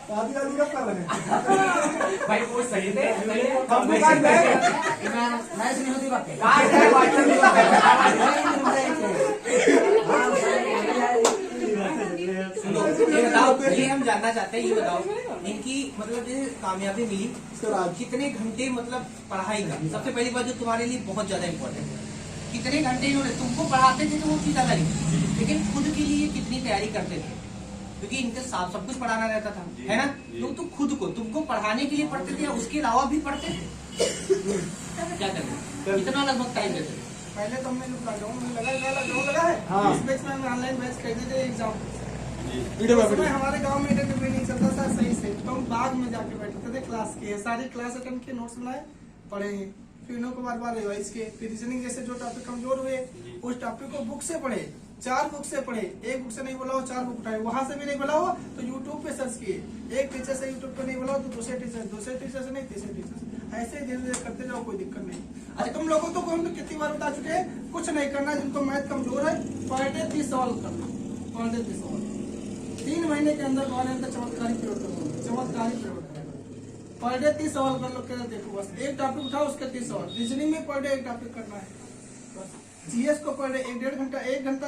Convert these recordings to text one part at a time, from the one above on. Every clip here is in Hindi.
शादी वादी कब कर रहे हैं भाई वो सही थे हमको काट दे मैच नहीं होती बात काट दे वाटर नहीं ये बताओ, ये हम जानना चाहते हैं, ये बताओ इनकी मतलब जैसे कामयाबी मिली कितने घंटे मतलब पढ़ाई का, सबसे पहली बात जो तुम्हारे लिए बहुत ज्यादा इम्पोर्टेंट है, कितने घंटे इन्होंने तुमको पढ़ाते थे तो वो चीज अलग है, लेकिन खुद के लिए कितनी तैयारी करते थे, क्योंकि इनके साथ सब कुछ पढ़ाना रहता था, है ना? तो खुद को तुमको पढ़ाने के लिए पढ़ते थे या उसके अलावा भी पढ़ते थे? क्या करते, कितना लगभग टाइम देते? पहले तो हमने लॉकडाउन लगा है, हाँ। इस बैच में हम ऑनलाइन बैच खरीदे थे एग्जाम। वीडियो उस समय हमारे गांव में इंटरनेट भी नहीं चलता था सही से, तो हम बाग में जाके बैठते थे, क्लास किए, सारी क्लास अटेंड किए, नोट्स बनाए, पढ़े, फिर इनको बार रिवाइज किए, फिर रीजनिंग जैसे जो टॉपिक कमजोर हुए उस टॉपिक को बुक से पढ़े, 4 बुक से पढ़े, एक बुक से नहीं बोला हो 4 बुक उठाए, वहां से भी नहीं बोला हो तो यूट्यूब पे सर्च किए, एक टीचर से यूट्यूब पे नहीं बोला हो तो दूसरे टीचर से नहीं तीसरे टीचर से, ऐसे धीरे धीरे करते जाओ, कोई दिक्कत नहीं। अच्छा तुम लोगों तो हम तो कितनी बार बता चुके हैं, कुछ नहीं करना, जिनको मैथ कमजोर है पर डे 30 सवाल करना, पर डे 30 सवाल, 3 महीने के अंदर चमत्कारी प्रयोग करो, चमत्कारी प्रयोग पर डे 30 सवाल कर लो, कहते देखो बस एक टॉपिक उठाओ उसके 30 सवाल, रीजनिंग में पर डे एक टॉपिक करना है बस, जीएस को पर डे 1.5 घंटा 1 घंटा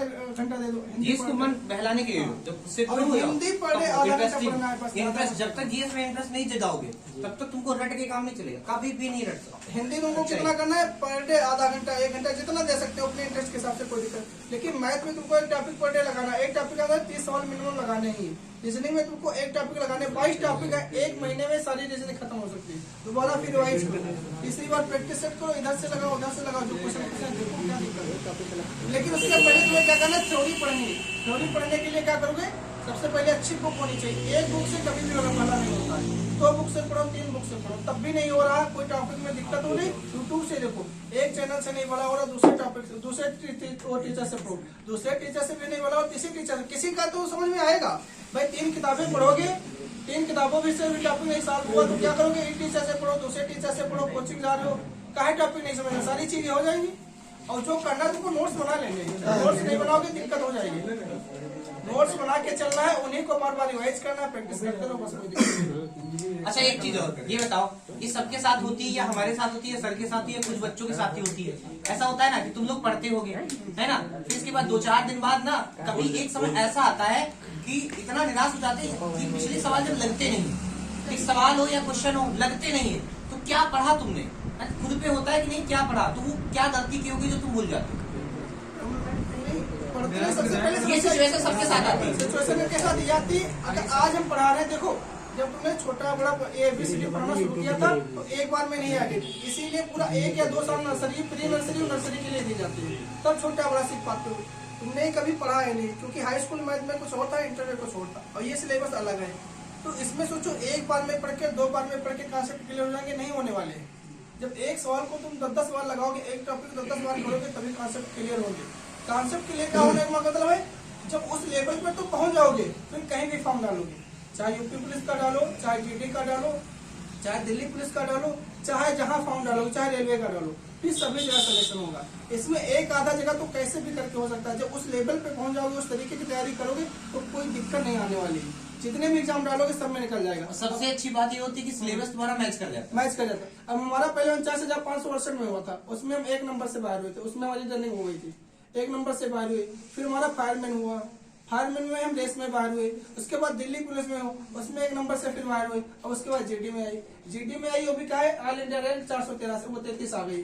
दे दो, जीएस को मन बहलाने के लिए जब उससे और हिंदी पर डे आधा घंटा पढ़ना है बस। इंटरेस्ट जब तक जीएस में इंटरेस्ट नहीं जगाओगे तब तक तुमको रट के काम नहीं चलेगा, कभी भी नहीं रट सकते। हिंदी तुमको कितना करना है पर डे, आधा घंटा 1 घंटा जितना दे सकते हो अपने इंटरेस्ट के हिसाब से, कोई दिक्कत। लेकिन मैथ में तुमको एक टॉपिक पर डे लगाना, एक टॉपिक के अंदर 30 सवाल मिनिमम लगाने ही। रीजनिंग में तुमको एक टॉपिक लगाने, 22 टॉपिक है, 1 महीने में सारी रीजनिंग खत्म हो सकती है। दोबारा फिर रिवाइज करो, तीसरी बार प्रैक्टिस सेट करो, इधर से लगाओ उधर से लगाओ, जो क्वेश्चन देखो क्या दिक्कत है। लेकिन उसके पहले तुम्हें क्या करना है, थ्योरी पढ़नी। थ्योरी पढ़ने के लिए क्या करोगे, सबसे पहले अच्छी बुक होनी चाहिए, एक बुक से कभी भी भला नहीं होता है, 2 बुक से पढ़ो, 3 बुक से पढ़ो, तब भी नहीं हो रहा, कोई टॉपिक में दिक्कत हो रही, यूट्यूब से देखो, एक चैनल से नहीं बड़ा हो रहा, दूसरे टॉपिक से, दूसरे टीचर से पढ़ो, दूसरे टीचर से भी नहीं बड़ा हो, तीसरे टीचर, किसी का तो समझ में आएगा भाई। 3 किताबें पढ़ोगे, 3 किताबों में से भी टॉपिक नहीं सॉल्व हुआ तो क्या करोगे, एक टीचर से पढ़ो, दूसरे टीचर से पढ़ो, कोचिंग जा रहे हो, काहे टॉपिक नहीं समझ, सारी चीजें हो जाएंगी। और जो करना है तुमको नोट्स बना लेंगे, नोट्स नहीं बनाओगे दिक्कत हो जाएगी। नोट्स बना के चलना है, उन्हीं को बार रिवाइज करना है, प्रैक्टिस करते रहो, बस कोई दिक्कत नहीं। अच्छा एक चीज और, ये बताओ ये सबके साथ होती है या हमारे साथ होती है, सर के साथ होती है, कुछ बच्चों के साथ ही होती है? ऐसा होता है ना कि तुम लोग पढ़ते होगे, है ना, फिर इसके बाद 2-4 दिन बाद ना कभी एक समय ऐसा आता है कि इतना निराश हो जाते हैं कि पिछले सवाल जब लगते नहीं, एक सवाल हो या क्वेश्चन हो लगते नहीं है, तो क्या पढ़ा तुमने, खुद पे होता है कि नहीं क्या पढ़ा, तो वो क्या गलती की होगी जो तुम भूल जाते हो? सबसे पहले ये सिचुएशन सबके साथ आती है। सिचुएशन के साथ ये आती है। अगर आज हम पढ़ा रहे हैं, देखो जब तुमने छोटा बड़ा ABCD पढ़ना शुरू किया था तो एक बार में नहीं आगे, इसीलिए पूरा 1 या 2 साल नर्सरी, प्री नर्सरी और नर्सरी के लिए दी जाती है, तब छोटा बड़ा सीख पाते हो। तुमने कभी पढ़ा है नहीं, क्योंकि हाई स्कूल मैथ में कुछ होता है, इंटर में कुछ होता है, और ये सिलेबस अलग है। तो इसमें सोचो एक बार में पढ़ के 2 बार में पढ़ के कॉन्सेप्ट क्लियर हो जाएंगे, नहीं होने वाले। जब एक सवाल को तुम 10-10 बार लगाओगे, एक टॉपिक 10-10 बार करोगे तभी कॉन्सेप्ट क्लियर होंगे। कॉन्सेप्ट क्लियर का होने का मतलब है जब उस लेवल पर तुम पहुंच जाओगे फिर कहीं भी फॉर्म डालोगे, चाहे यूपी पुलिस का डालो, चाहे GD का डालो, चाहे दिल्ली पुलिस का डालो, चाहे जहां फॉर्म डालो, चाहे रेलवे का डालो, फिर सभी जगह सिलेक्शन होगा। इसमें एक आधा जगह तो कैसे भी करके हो सकता है। जब उस लेवल पे पहुंच जाओगे, उस तरीके की तैयारी करोगे तो कोई दिक्कत नहीं आने वाली। जितने भी एग्जाम डालोगे सब में निकल जाएगा। सबसे अच्छी बात ये होती है कि सिलेबस तुम्हारा मैच कर जाता है। मैच कर जाता है। अब हमारा पहले 49,568 में हुआ था, उसमें हम 1 नंबर से बाहर हुए थे, उसमें हमारी रनिंग हो गई थी, 1 नंबर से बाहर हुए। फिर हमारा फायरमैन हुआ, फायरमैन में हम रेस में बाहर हुए। उसके बाद दिल्ली पुलिस में हो, उसमें 1 नंबर से फिर बाहर हुए। और उसके बाद GD में आई, GD में आई वो भी क्या है, ऑल इंडिया रैंक 413 से वो 33 आ गई।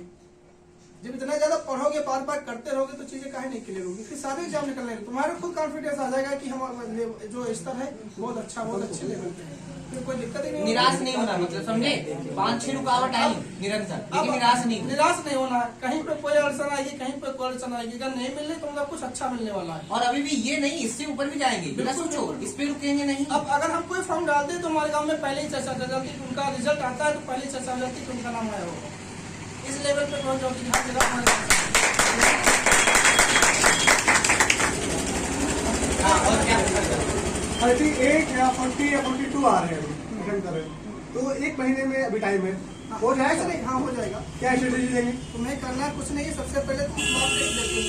जब इतना ज्यादा पढ़ोगे, बार बार करते रहोगे तो चीजें काहे नहीं क्लियर होगी, फिर सारे एग्जाम निकलने तुम्हारा खुद कॉन्फिडेंस आ जाएगा कि हमारा जो स्तर है बहुत अच्छा, बहुत अच्छे लेवल पे है, फिर कोई दिक्कत ही नहीं। निराश नहीं होना, मतलब समझे, 5-6 रुकावट आई निरंतर, लेकिन निराश नहीं होना। कहीं पे कोई अड़चन आएगी, कहीं पे कोई अड़चन आएगी, अगर नहीं मिलने तो मतलब कुछ अच्छा मिलने वाला है। और अभी भी ये नहीं, इससे ऊपर भी जाएंगे, बिना सोचो इस पे रुकेंगे नहीं। अब अगर हम कोई फॉर्म डालते तो हमारे गाँव में पहले ही चर्चा कर जाती, उनका रिजल्ट आता है तो पहले ही चर्चा हो जाती कि उनका नाम आया होगा। इस लेवल पे पहुंच जाओ कि हर जगह और क्या 38 या 40 या 42 आ रहे हैं अभी अटेंड कर रहे हैं, तो 1 महीने में अभी टाइम है, हो जाएगा? नहीं, हाँ हो जाएगा। क्या स्ट्रेटेजी देंगे? तुम्हें करना कुछ नहीं है, सबसे पहले तुम मॉक टेस्ट देखो,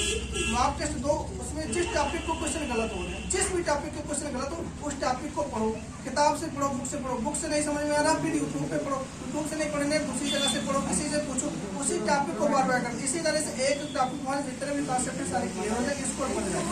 मॉक टेस्ट दो, उसमें जिस टॉपिक को क्वेश्चन गलत हो रहे हैं, जिस भी टॉपिक के क्वेश्चन गलत हो उस टॉपिक को पढ़ो, किताब से पढ़ो, बुक से पढ़ो, बुक से नहीं समझ में आ रहा फिर यूट्यूब पे पढ़ो, यूट्यूब से नहीं पढ़ने दूसरी जगह से पढ़ो, किसी से पूछो, उसी टॉपिक को बार बार करो। इसी तरह से एक टॉपिक हमारे जितने भी कॉन्सेप्ट है सारे क्लियर हो जाए, इसको पढ़ जाए।